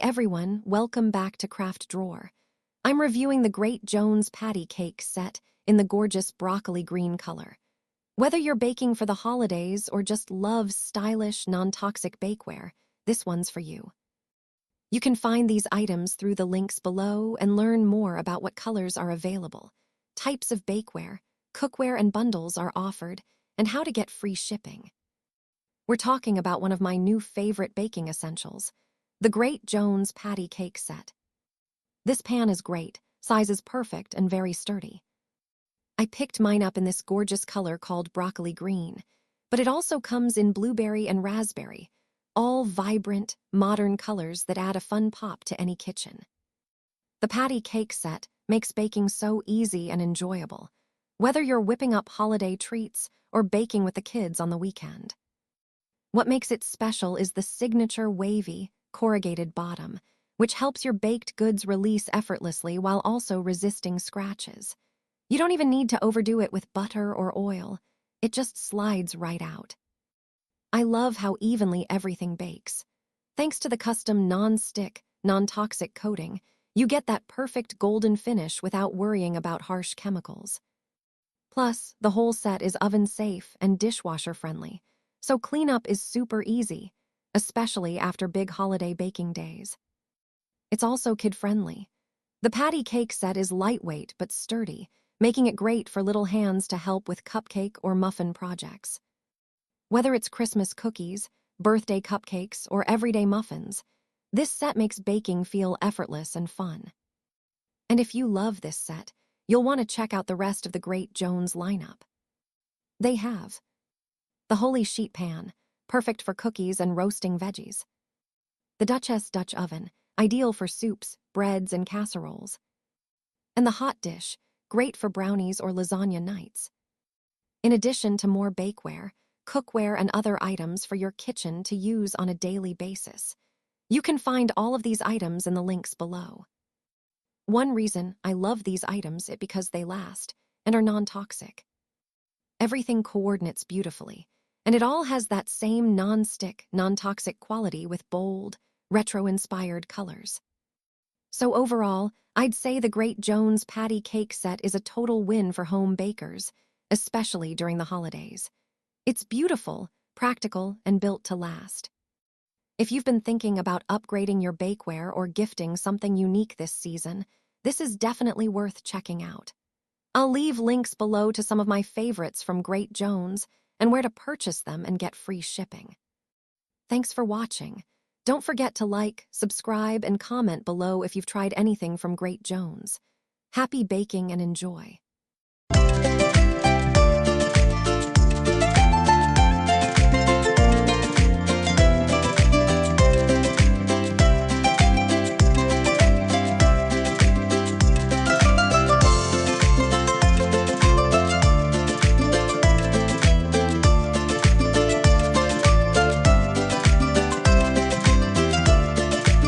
everyone, welcome back to Craft Drawer. I'm reviewing the Great Jones Patty Cake set in the gorgeous broccoli green color. Whether you're baking for the holidays or just love stylish, non-toxic bakeware, this one's for you. You can find these items through the links below and learn more about what colors are available, types of bakeware, cookware and bundles are offered, and how to get free shipping. We're talking about one of my new favorite baking essentials, the Great Jones Patty Cake set. This pan is great, size is perfect and very sturdy. I picked mine up in this gorgeous color called broccoli green, but it also comes in blueberry and raspberry, all vibrant, modern colors that add a fun pop to any kitchen. The patty cake set makes baking so easy and enjoyable, whether you're whipping up holiday treats or baking with the kids on the weekend. What makes it special is the signature wavy, corrugated bottom, which helps your baked goods release effortlessly while also resisting scratches. You don't even need to overdo it with butter or oil. It just slides right out. I love how evenly everything bakes. Thanks to the custom non-stick, non-toxic coating, you get that perfect golden finish without worrying about harsh chemicals. Plus, the whole set is oven-safe and dishwasher-friendly, so cleanup is super easy, especially after big holiday baking days. It's also kid-friendly. The patty cake set is lightweight but sturdy, making it great for little hands to help with cupcake or muffin projects. Whether it's Christmas cookies, birthday cupcakes, or everyday muffins, this set makes baking feel effortless and fun. And if you love this set, you'll want to check out the rest of the Great Jones lineup. They have the Holy Sheet Pan, perfect for cookies and roasting veggies. The Duchess Dutch Oven, ideal for soups, breads, and casseroles. And the Hot Dish, great for brownies or lasagna nights. In addition to more bakeware, cookware, and other items for your kitchen to use on a daily basis. You can find all of these items in the links below. One reason I love these items is because they last and are non-toxic. Everything coordinates beautifully, and it all has that same non-stick, non-toxic quality with bold, retro-inspired colors. So overall, I'd say the Great Jones Patty Cake set is a total win for home bakers, especially during the holidays. It's beautiful, practical, and built to last. If you've been thinking about upgrading your bakeware or gifting something unique this season, this is definitely worth checking out. I'll leave links below to some of my favorites from Great Jones and where to purchase them and get free shipping. Thanks for watching. Don't forget to like, subscribe, and comment below if you've tried anything from Great Jones. Happy baking and enjoy.